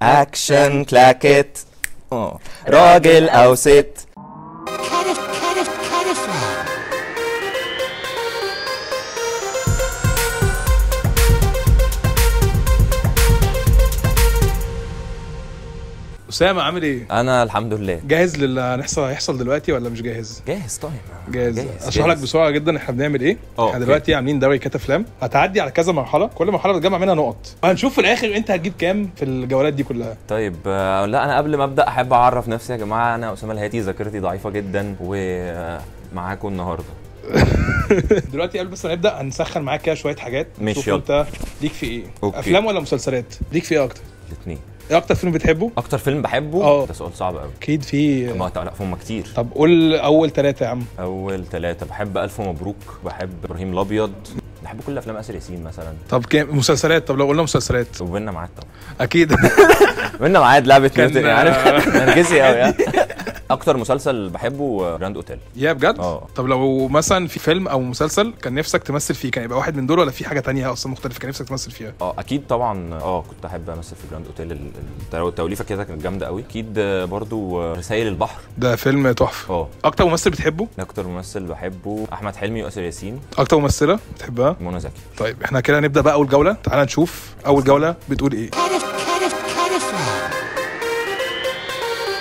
اكشن كلاكت، راجل او ست. أسامة عامل ايه؟ انا الحمد لله. جاهز للي هيحصل دلوقتي ولا مش جاهز؟ جاهز. طيب جاهز. اشرح لك بسرعه جدا احنا بنعمل ايه. احنا دلوقتي عاملين دوري كات افلام، هتعدي على كذا مرحله، كل مرحله بتجمع منها نقط، وهنشوف في الاخر انت هتجيب كام في الجولات دي كلها. طيب لا انا قبل ما ابدا احب اعرف نفسي يا جماعه. انا اسامه الهاتي، ذاكرتي ضعيفه جدا ومعاكم النهارده. دلوقتي قبل بس ما نبدا هنسخن معاك كده شويه حاجات. ماشي. انت ليك في ايه؟ أوكي. افلام ولا مسلسلات؟ ليك في ايه اكتر؟ الاثنين. ايه اكتر فيلم بتحبه؟ اكتر فيلم بحبه؟ ده سؤال صعب قوي. اكيد في لا هم كتير. طب قول اول 3 يا عم. اول 3 بحب الف مبروك، بحب ابراهيم الابيض، بحب كل افلام آسر ياسين مثلا. طب مسلسلات؟ طب لو قلنا مسلسلات وبيننا ميعاد طبعا. اكيد. بيننا ميعاد لعبه نيوتن، عارف نرجسي قوي. اكتر مسلسل بحبه جراند اوتيل. يا بجد؟ طب لو مثلا في فيلم او مسلسل كان نفسك تمثل فيه، كان يبقى واحد من دول ولا في حاجه تانية اصلا مختلفه كان نفسك تمثل فيها؟ اكيد طبعا. كنت احب امثل في جراند اوتيل. التوليفه كده كانت جامده قوي. اكيد برضو رسائل البحر، ده فيلم تحفه. اكتر ممثل بتحبه؟ اكتر ممثل بحبه احمد حلمي وآسر ياسين. اكتر ممثله بتحبها؟ منى زكي. طيب احنا كده نبدا بقى اول جوله، تعال نشوف اول جوله بتقول ايه.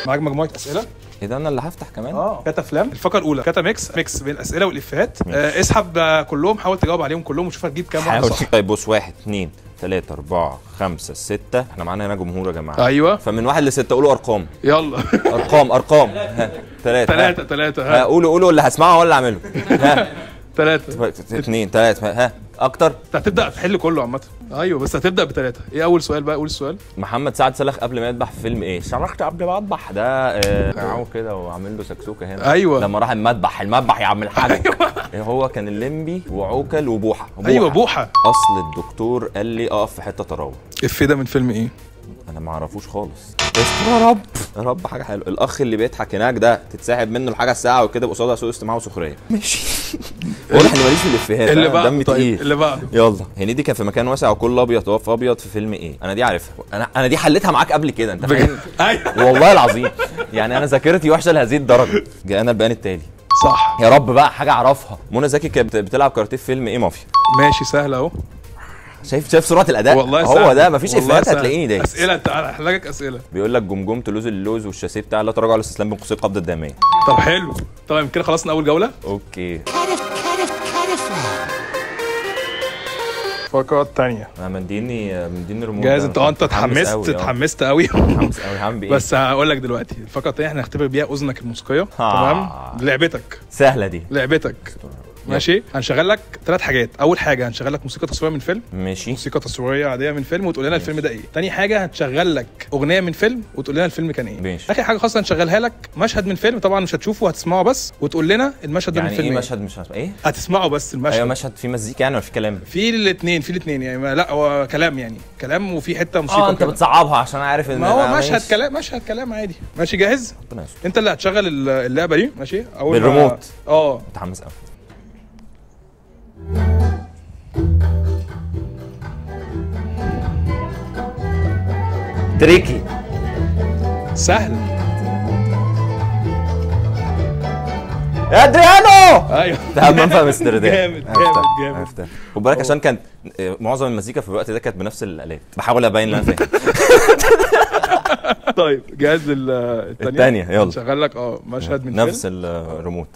معاك مجموعه اسئله. ايه ده، انا اللي هفتح كمان؟ كات افلام. الفقره الاولى كات ميكس بين الاسئله والافيهات. اسحب كلهم، حاول تجاوب عليهم كلهم وشوف هتجيب كام واحده صح. طيب بص، 1 2 3 4 5 6. احنا معانا هنا جمهور يا جماعه. ايوه، فمن 1 ل 6 قولوا ارقام. يلا. ارقام. 3 قولوا اللي هسمعه ولا اعمله. 3 2 3 اكتر. انت هتبدا تحل كله عامه. ايوه بس هتبدا ب3. ايه اول سؤال بقى؟ قول السؤال. محمد سعد سلخ قبل ما يذبح في فيلم ايه؟ سلخت قبل ما اذبح ده كده وعامل له سكسوكه هنا. ايوه لما راح المذبح يا عم الحاج. أيوة. هو كان الليمبي وعوكل وبوحه. ايوه بوحه. اصل الدكتور قال لي اقف في حته تراوح. الفيه ده من فيلم ايه؟ انا ما اعرفوش خالص. يا رب حاجه حلوه. الاخ اللي بيضحك هناك ده تتسحب منه الحاجه الساعه وكده قصادها سوء استماع وسخريه. ماشي. واضح اني ماليش في الافيهات. اللي بعده. دمي تقيل. اللي بعده. يلا. هنيدي كان في مكان واسع وكل ابيض وقف ابيض في فيلم ايه؟ انا دي عارفها. انا دي حليتها معاك قبل كده، انت فاهم؟ ايوه والله العظيم. يعني انا ذاكرتي وحشه لهذه الدرجه. جاءنا البيان التالي. صح. يا رب بقى حاجه اعرفها. منى زكي كانت بتلعب كاراتيه في فيلم ايه؟ مافيا. ماشي سهل اهو. شايف سرعه الاداء؟ والله هو سهل. ده مفيش افيهات هتلاقيني دايس. اسئله. تعالى احلك اسئله. بيقول لك جمجمه لوز اللوز والشاسيه بتاع لا تراجع الاستسلام بين قوسين قبضه الداميه. طب حلو. طيب كده خلصنا اول جوله. اوكي. الفقره الثانيه. انا مديني ريموت. جاهز انت؟ انت اتحمست قوي. متحمس قوي. هعمل ايه؟ بس هقول لك دلوقتي الفقره الثانيه احنا هنختبر بيها اذنك الموسيقيه. تمام. لعبتك سهله دي. لعبتك. ماشي. هنشغل لك 3 حاجات. اول حاجه هنشغل لك موسيقى تصويريه من فيلم. ماشي. موسيقى تصويريه عاديه من فيلم وتقول لنا الفيلم ده ايه. تاني حاجه هنشغل لك اغنيه من فيلم وتقول لنا الفيلم كان ايه. ماشي. اخر حاجه خاصه هنشغلها لك مشهد من فيلم، طبعا مش هتشوفه هتسمعه بس وتقول لنا المشهد ده من فيلم يعني ايه مشهد؟ مش ايه؟ هتسمعه بس المشهد. ايوه مشهد فيه مزيكا يعني ولا في كلام؟ في الاثنين يعني. لا هو كلام يعني، كلام وفي حته موسيقى. انت بتصعبها عشان عارف ان ما هو مشهد كلام عادي. ماشي جاهز؟ انت اللي هتشغل اللعبه دي. ماشي. اول بالريموت. متحمس قوي. تريكي. سهل. يا ادريانو. ايوه ده همام في امستردام. جامد. خد بالك عشان كان معظم المزيكا في الوقت ده كانت بنفس الالات. بحاول ابين ان انا فاهم. طيب جاهز الثانيه؟ يلا نشغل لك مشهد من نفس الريموت.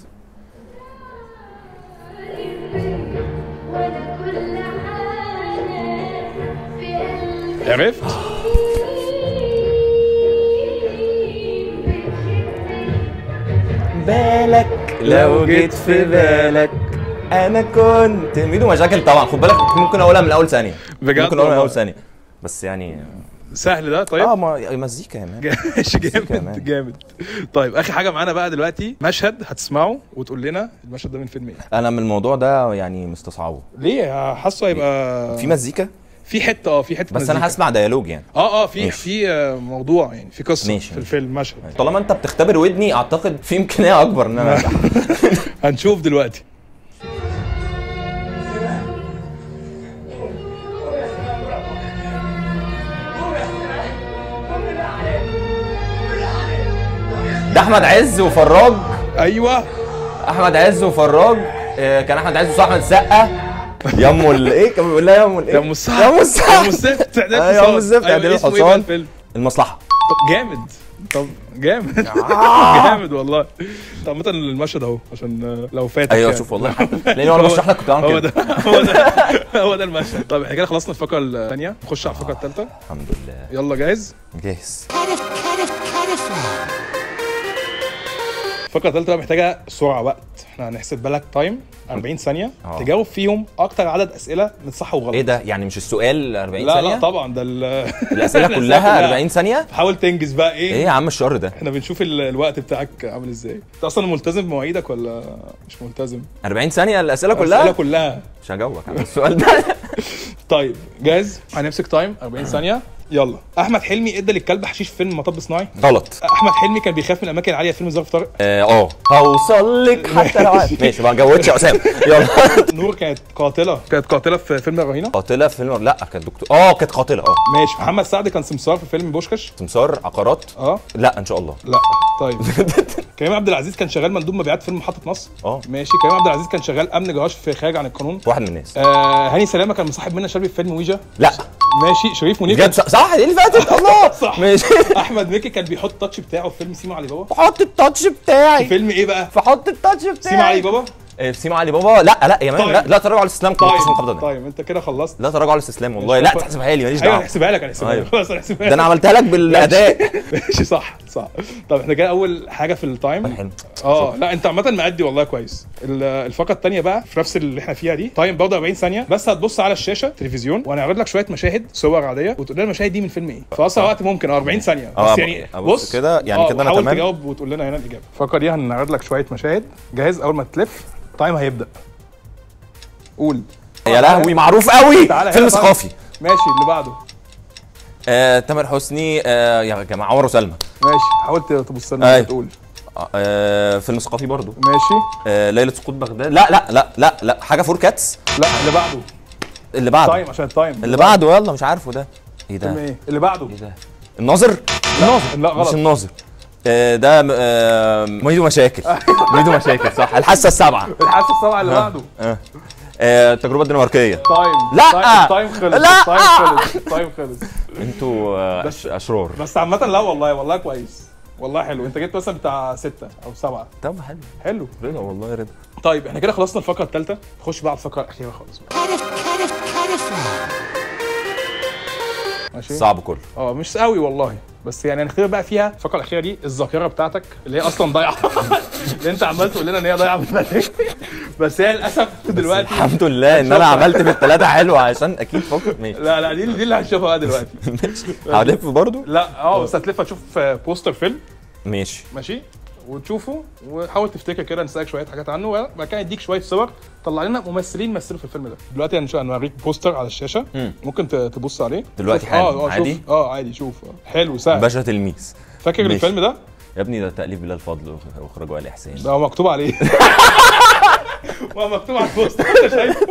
عرفت؟ بالك لو جيت في بالك انا كنت ميدو مشاكل طبعا. خد بالك ممكن اقولها من اول ثانيه. بجد ممكن اقولها من اول ثانيه بس يعني سهل ده. طيب مزيكا يا مان. ماشي. جامد. طيب اخر حاجه معانا بقى دلوقتي مشهد هتسمعه وتقول لنا المشهد ده من فيلم ايه. انا من الموضوع ده يعني مستصعبه. ليه؟ حاسه هيبقى في مزيكا في حته في حته بس مزيكا. انا هسمع ديالوج يعني. في موضوع يعني، في قصه في الفيلم مشهد. طالما انت بتختبر ودني اعتقد في امكانيه اكبر ان انا هنشوف دلوقتي. ده احمد عز وفراج. ايوه احمد عز وفراج. كان احمد عز وصاحب السقا. يمو ايه كان بيقول لها؟ يمو الايه؟ يمو السقا. يمو الزفت في اعداد الحصان. يمو الزفت في اعداد الحصان. المصلحه. طب جامد. طب جامد. جامد والله. طب مثلا المشهد اهو عشان لو فاتك. ايوه شوف والله لاني وانا بشرح لك كنت عامل كده. هو ده المشهد. طب احنا كده خلصنا الفقره الثانيه، نخش على الفقره الثالثه. الحمد لله. يلا جاهز؟ جاهز. الفقره الثالثه بقى محتاجه سرعه وقت. احنا هنحسب بالك تايم 40 ثانيه تجاوب فيهم اكتر عدد اسئله من صح وغلط. ايه ده يعني مش السؤال 40 لا ثانيه؟ لا طبعا ده الاسئله كلها 40 ثانيه. حاول تنجز بقى. ايه يا عم الشر ده؟ احنا بنشوف الوقت بتاعك عامل ازاي. انت اصلا ملتزم بمواعيدك ولا مش ملتزم؟ 40 ثانيه الاسئله كلها؟ الاسئله كلها. مش هجاوبك على السؤال ده. طيب جاهز؟ هنمسك تايم 40 ثانيه. يلا. احمد حلمي ادى للكلب حشيش في فيلم مطب صناعي. غلط. احمد حلمي كان بيخاف من الاماكن العاليه في فيلم ظرف طارق. هوصل لك حتى لو ماشي ما جاوبتش يا اسامه. يلا. نور كانت قاتله في فيلم الرهينه. قاتله في فيلم لا كانت دكتور. كانت قاتله. ماشي. محمد سعد كان سمسار في فيلم بوشكاش. سمسار عقارات. لا ان شاء الله. لا. طيب. كريم عبد العزيز كان شغال مندوب مبيعات في فيلم محطه مصر. ماشي. كريم عبد العزيز كان شغال امن جراج في خارج عن القانون. واحد من الناس. هاني سلامه كان مصاحب منى شلبي في فيلم ويجا. لا. ماشي. شريف منير صح دي اللي فاتت. الله. صح. ماشي. احمد مكي كان بيحط التاتش بتاعه في فيلم سيما علي بابا. فحط التاتش بتاعي. في فيلم ايه بقى؟ فحط التاتش بتاعي. سيما علي بابا. سيما علي بابا. لا يا مان. لا تراجع على الاستسلام. طيب انت كده خلصت. لا تراجع على الاستسلام والله. لا تحسبها لي ماليش دعوه. ايوه هحسبها لك. خلاص هحسبها لك. ده انا عملتها لك بالاداء. ماشي صح. طب احنا كده اول حاجه في التايم. حلو. لا انت عامه مأدي والله كويس. الفقره الثانيه بقى في نفس اللي احنا فيها دي تايم برضه 40 ثانيه بس هتبص على الشاشه تلفزيون وهنعرض لك شويه مشاهد صور عاديه وتقول لنا المشاهد دي من فيلم ايه. في اسرع وقت ممكن 40 ثانيه بس يعني بص كده يعني كده انا تمام. حاول تجاوب وتقول لنا هنا الاجابه. الفقره دي هنعرض لك شويه مشاهد. جاهز؟ اول ما تلف تايم هيبدا. قول. يا لهوي معروف قوي. فيلم ثقافي. ماشي. اللي بعده. تامر حسني. يا جماعه عمر وسلمى. ماشي. حاول تبص لنا وتقول. فيلم ثقافي برضو. ماشي. ليلة سقوط بغداد. لا حاجه فور كاتس. لا اللي بعده. تايم عشان التايم. اللي بعده يلا مش عارفه ده. ايه ده؟ ايه اللي بعده؟ ايه ده؟ الناظر. لا غلط. مش الناظر. ده ميدو مشاكل. ميدو مشاكل صح. الحاسه السابعه. اللي بعده. التجربه الدنماركيه. تايم. لا تايم خلص. لا تايم خلص. انتوا اشرار. بس عامه لا والله كويس. والله حلو. انت جبت مثلا بتاع 6 أو 7. طب حلو رضا والله رضا. طيب احنا كده خلصنا الفقره الثالثه. نخش بقى على الفقره الاخيره خالص. ماشي. صعب كله. مش قوي والله بس يعني هنختبر بقى فيها الفقره الاخيره دي الذاكره بتاعتك اللي هي اصلا ضايعه. اللي انت عمال تقول لنا ان هي ضايعه بس هي للاسف دلوقتي الحمد لله ان انا عملت في الثلاثه حلوه عشان اكيد فكر. ماشي. لا دي اللي هنشوفها بقى دلوقتي. هلف برضو. لا بس هتلف هتشوف بوستر فيلم. ماشي وتشوفه وحاول تفتكر كده. نسالك شويه حاجات عنه وبعد كده نديك شويه صور. طلع لنا ممثلين مثلوا في الفيلم ده. دلوقتي هنوريك بوستر على الشاشه. ممكن تبص عليه دلوقتي حالا. عادي. عادي. شوف حلو سهل. باشا تلميذ. فاكر الفيلم ده يا ابني؟ ده تأليف بلال فضل واخراج وائل احسان. ده هو مكتوب عليه. هو مكتوب على البوستر. انت شايفه؟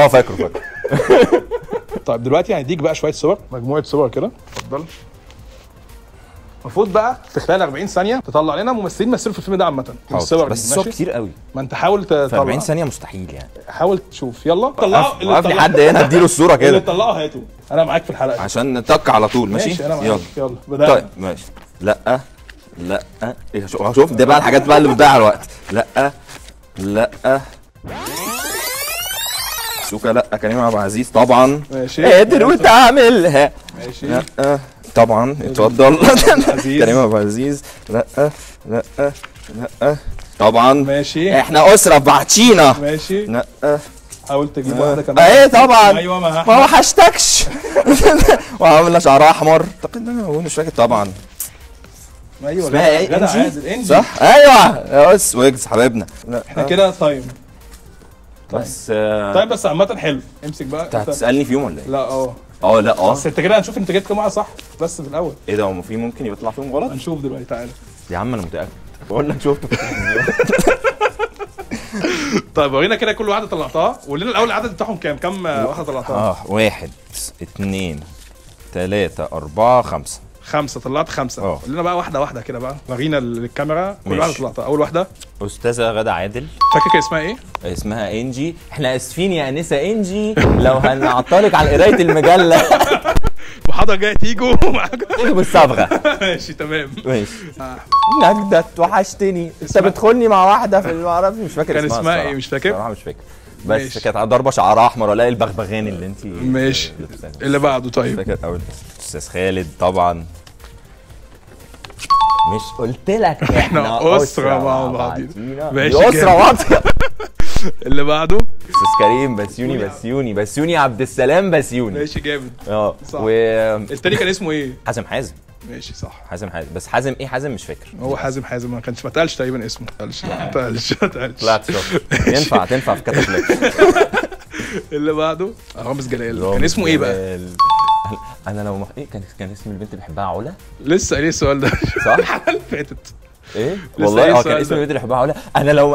فاكره. طيب دلوقتي هنديك بقى شويه صور. مجموعه صور كده. اتفضل. المفروض بقى في خلال 40 ثانيه تطلع لنا ممثلين مثلوا في الفيلم ده عامه. الصور بس الصور كتير قوي. ما انت حاول تطلع في 40 ثانيه مستحيل يعني. حاول تشوف. يلا طلعوا اللي في حد هنا اديله الصوره كده. اللي طلعوا هاتوا. انا معاك في الحلقه عشان نتك على طول. ماشي انا معاك. يلا بدأنا. طيب ماشي. لا ايه شوف ده بقى الحاجات بقى اللي بتضيع الوقت. لا سوكا. لا كريم عبد العزيز طبعا. ماشي. قادر وتعملها. ماشي. لا طبعا. اتفضل. كريم عبد العزيز. لا طبعا. ماشي. احنا اسره في بعضينا. ماشي. لا حاول تجيب واحده كمان. ايه طبعا. ايوه ما وحشتكش. وعامله شعرها احمر. اعتقد انا مش فاكر طبعا. ايوه اسمها ايه؟ انجي. صح. ايوه بس ويجز حبيبنا. احنا كده تايم. بس طيب بس عامه حلو. امسك بقى. انت هتسالني فيهم ولا ايه؟ لا لا بس انت كده هنشوف انت جبت كام واحد صح بس في الاول. ايه ده؟ هو في ممكن يطلع فيهم غلط؟ هنشوف دلوقتي. تعالى يا عم انا متاكد. بقول لك شفته في التلفزيون. طيب ورينا كده كل واحده طلعتها. وقول لنا الاول العدد بتاعهم كام واحده طلعتها. 1 2 3 4 5 5 طلعت 5. اه. قول لنا بقى واحده واحده كده بقى، ورينا للكاميرا كل واحده ماشي. طلعتها. اول واحده استاذه غاده عادل. فاكر كان اسمها ايه؟ اسمها انجي. احنا اسفين يا انسه انجي لو هنعطلك عن قرايه المجله. محاضره جايه تيجوا معاكم بالصبغه. ماشي تمام. ماشي. نجدت وحشتني. انت بتدخلني مع واحده في المعرفة مش فاكر كان اسمها الصراحة. ايه؟ مش فاكر بصراحه مش فاكر. بس ماشي. كانت ضاربه شعرها احمر ولا البغبغان اللي انت ماشي. اللي بعده طيب. فاكر اول استاذ خالد طبعا. مش قلت لك احنا اسره مع بعضينا. ماشي دي اسره واطيه. اللي بعده استاذ كريم بسيوني عبد السلام بسيوني. ماشي جامد. اه صح. وحازم التاني كان اسمه ايه؟ حازم ماشي صح. حازم بس حازم ايه؟ حازم مش فاكر. هو حازم ما اتقالش تقريبا اسمه. ما اتقالش. طلعت شاطر. تنفع في كتاب. اللي بعده رامز جلال. كان اسمه ايه بقى؟ انا لو ايه كان اسم البنت اللي بحبها علا. لسه قايل السؤال ده صح؟ الحلقه اللي فاتت. ايه والله كان اسم البنت اللي بحبها علا. انا لو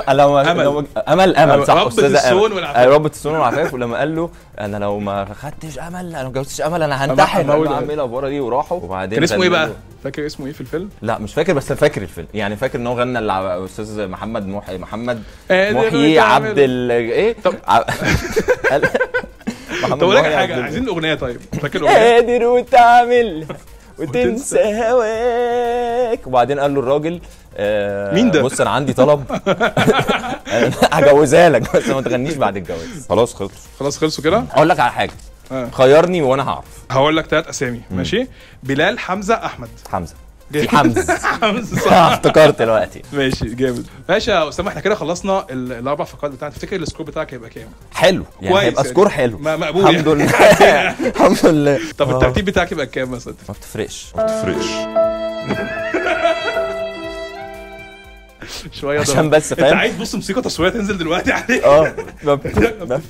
امل صح. استاذه امل ربة الصون والعفاف. ولما قال له انا لو ما خدتش امل، انا ما اتجوزتش امل، انا هنتحر. عامل الافوره دي وراحوا. وبعدين كان اسمه ايه بقى؟ فاكر اسمه ايه في الفيلم؟ لا مش فاكر، بس فاكر الفيلم يعني. فاكر ان هو غنى الاستاذ محمد محيي عبد ايه. طب طب اقول لك حاجه، عايزين الاغنيه. طيب فاكر الاغنيه؟ قادر وتعمل وتنسى هواك. وبعدين قال له الراجل مين ده؟ بص انا عندي طلب. هجوزها لك بس ما تغنيش بعد الجواز. خلاص خلصوا كده. اقول لك على حاجه. خيرني وانا هعرف. هقول لك 3 اسامي. ماشي. بلال، حمزه، احمد. في حمزه. حمزه صح. افتكرت دلوقتي. ماشي جامد. ماشي يا اسامه، احنا كده خلصنا ال4 فقرات بتاعنا. تفتكر السكور بتاعك هيبقى كام؟ حلو يعني، هيبقى سكور حلو. مقبول الحمد لله. الحمد لله. طب الترتيب بتاعك يبقى كام مثلا؟ ما بتفرقش. شويه عشان بس فاهم. انت عايز بص موسيقى تصويريه تنزل دلوقتي عليك. ما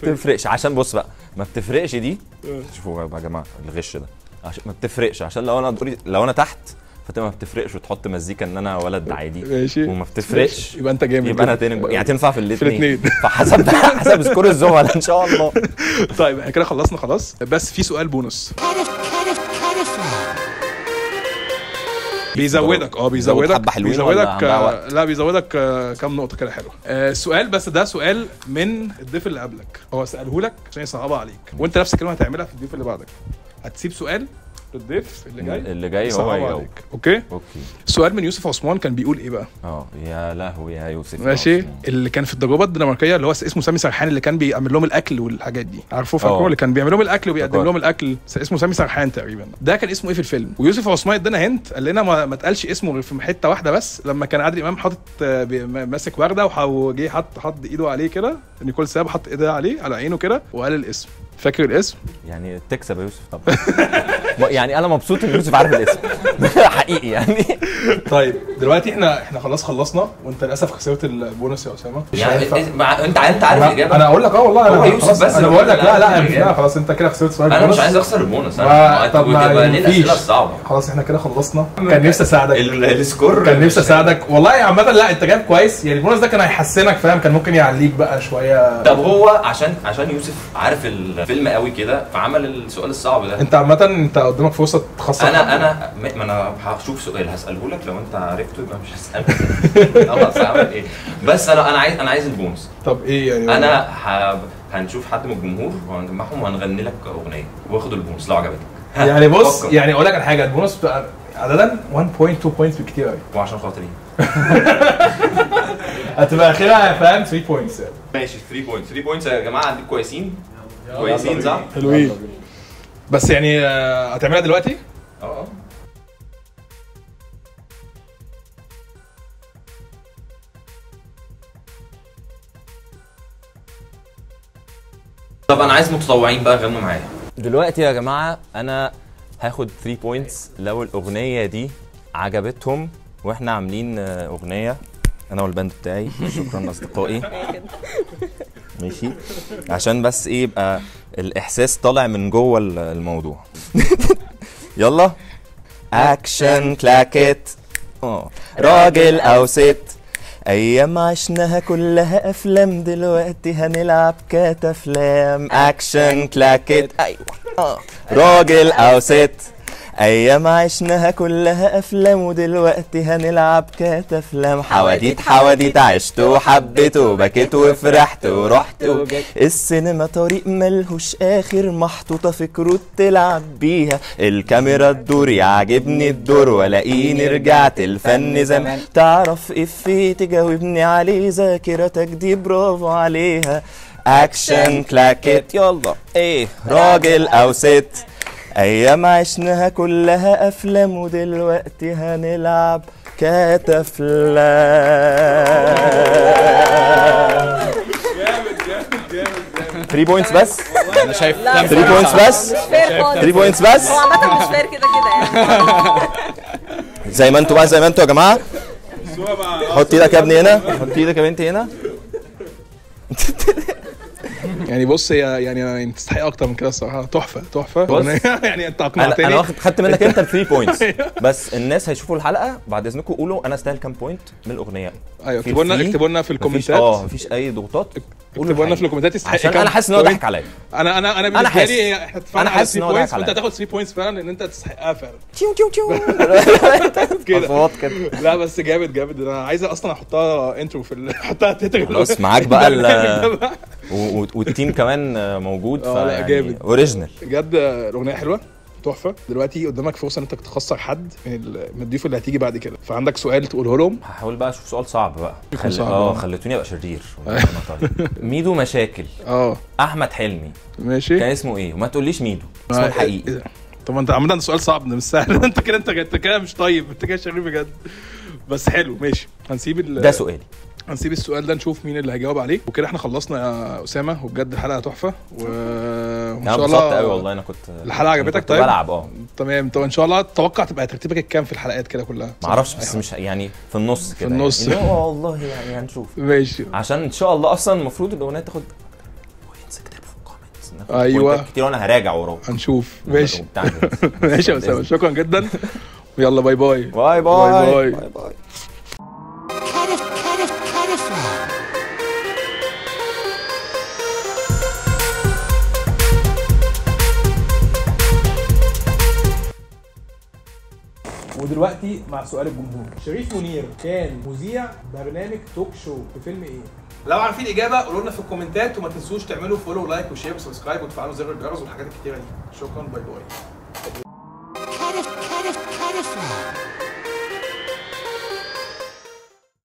بتفرقش. عشان بص بقى، ما بتفرقش دي. شوفوا يا جماعه الغش ده. عشان ما بتفرقش، عشان لو انا تحت فتبقى ما بتفرقش وتحط مزيكا ان انا ولد عادي. ماشي. وما بتفرقش يبقى انت جامد. يبقى انا تاني يعني تنفع في الاثنين. فحسب سكور الزملاء ان شاء الله. طيب احنا كده خلصنا خلاص، بس في سؤال بونص بيزودك. حبه حلوين. بيزودك لا بيزودك كام نقطه كده حلوه. السؤال بس ده سؤال من الضيف اللي قبلك، هو ساله لك عشان يصعبها عليك، وانت نفس الكلمه هتعملها في الضيف اللي بعدك. هتسيب سؤال للضيف اللي جاي هو يجاوب. اوكي. السؤال من يوسف عثمان كان بيقول ايه بقى؟ يا لهوي يا يوسف. ماشي. اللي كان في التجربه الدنماركيه اللي هو اسمه سامي سرحان، اللي كان بيعمل لهم الاكل والحاجات دي، عارفه؟ فاكره اللي كان بيعمل لهم الاكل وبيقدم لهم الاكل، اسمه سامي سرحان تقريبا. ده كان اسمه ايه في الفيلم؟ ويوسف عثمان ادانا هنت، قال لنا ما اتقالش اسمه غير في حته واحده بس، لما كان عادل امام حاطط ماسك ورده وجه حط ايده عليه كده، نيكول ساب حط ايدها عليه على عينه كده وقال الاسم. فاكر الاسم؟ يعني تكسب يا يوسف طبعا. يعني انا مبسوط ان يوسف عارف الاسم. حقيقي يعني. طيب دلوقتي احنا خلاص خلصنا، وانت للاسف خسرت البونص يا اسامه. يعني انت عارف الاجابه. انا اقول لك والله هو يوسف بس. انا بقول لك لا خلاص انت كده خسرت سؤال. انا مش عايز اخسر البونص. طب ما الاسئله الصعبه. خلاص احنا كده خلصنا. كان نفسي اساعدك. السكور كان نفسي اساعدك والله عامه. لا انت جايب كويس يعني. البونص ده كان هيحسنك فاهم، كان ممكن يعليك بقى شويه. طب هو عشان يوسف عارف الفيلم قوي كده فعمل السؤال الصعب ده. انت عامه انت قدامك فرصه تخسر. انا هشوف سؤال هساله لك، لو انت عرفته يبقى مش هسالك. خلاص هعمل ايه؟ بس انا عايز البونص. طب ايه يعني؟ انا هنشوف حد من الجمهور وهنجمعهم وهنغني لك اغنيه واخد البونص لو عجبتك. يعني بص يعني اقول لك على حاجه، البونص بتبقى عددا 1.2 بوينتس بكتير قوي. وعشان خاطري هتبقى اخرها فاهم 3 بوينتس. ماشي 3 بوينتس يا جماعه. عندك كويسين صح؟ حلوين. بس يعني هتعملها دلوقتي؟ طب انا عايز متطوعين بقى يغنوا معايا دلوقتي يا جماعه. انا هاخد 3 بوينتس لو الاغنيه دي عجبتهم، واحنا عاملين اغنيه انا والباند بتاعي. شكرا اصدقائي. ماشي. عشان بس ايه يبقى الاحساس طالع من جوه الموضوع. يلا اكشن كلاكت. راجل او ست، ايام عشناها كلها افلام، دلوقتي هنلعب كات افلام. اكشن كلاكت. ايوه. راجل او ست، ايام عشناها كلها افلام ودلوقتي هنلعب كات افلام. حواديت حواديت عشت وحبيت وبكيت وفرحت ورحت وجيت. السينما طريق ملهوش اخر محطوطه في كروت تلعب بيها. الكاميرا تدور يعجبني الدور والاقيني رجعت الفن زمان. تعرف افيه تجاوبني عليه ذاكرتك دي برافو عليها. اكشن كلاكيت يلا ايه راجل او ست. ايام عشناها كلها افلام ودلوقتي هنلعب كات افلام. جامد 3 بوينتس بس. انا شايف 3 بوينتس بس. مش فير خالص. 3 بوينتس بس. هو عامة مش فير كده كده يعني. زي ما انتوا بقى زي ما انتوا يا جماعه. حط ايدك يا ابني هنا. حط ايدك يا بنتي هنا. يعني بص هي يعني تستحق اكتر من كده الصراحه. تحفه يعني انت اقنعتني. انا خدت منك انت 3 بوينتس بس. الناس هيشوفوا الحلقه بعد اذنكم قولوا انا استاهل كام بوينت من الاغنيه. ايوه اكتبوا لنا في الكومنتات. مفيش اي ضغوطات. اكتبوا لنا في الكومنتات تستحق عشان كام. انا حاسس ان هو ضحك عليا. انا بالنسبه لي احنا اتفقنا على 3 بوينتس وانت هتاخد 3 بوينتس فعلا لان انت تستحقها فعلا. تيو تيو تيو كده. لا بس جامد انا عايز اصلا احطها انترو في احطها تتر. خلاص معاك بقى والتيم كمان موجود. لا جامد اوريجينال بجد. الاغنيه حلوه تحفه. دلوقتي قدامك فرصه ان انت تخسر حد من الضيوف اللي هتيجي بعد كده. فعندك سؤال تقوله لهم. هحاول بقى اشوف سؤال صعب بقى. صعب. خليتوني ابقى شرير. ميدو مشاكل. احمد حلمي ماشي كان اسمه ايه؟ وما تقوليش ميدو اسمه الحقيقي. طب انت عامل سؤال صعب ده مش سهل. انت كده مش طيب. انت كده شرير بجد. بس حلو ماشي. ده سؤالي. هنسيب السؤال ده نشوف مين اللي هيجاوب عليه. وكده احنا خلصنا يا اسامه. وبجد الحلقه تحفه وان شاء الله قوي والله. انا كنت الحلقه عجبتك. طيب بلعب تمام. طب ان شاء الله تتوقع تبقى ترتيبك الكام في الحلقات كده كلها؟ معرفش بس مش يعني في النص كده. في النص يعني والله يعني هنشوف. ماشي عشان ان شاء الله اصلا المفروض الاغنيه تاخد ايوه كتير وانا هراجع وراه. هنشوف. ماشي ماشي يا اسامه. شكرا جدا. ويلا باي باي. باي باي باي باي. ودلوقتي مع سؤال الجمهور. شريف منير كان مذيع برنامج توك شو في فيلم ايه؟ لو عارفين الاجابه قولوا لنا في الكومنتات وما تنسوش تعملوا فولو ولايك وشير وسبسكرايب وتفعلوا زر الجرس والحاجات الكتيره دي. شكرا باي باي.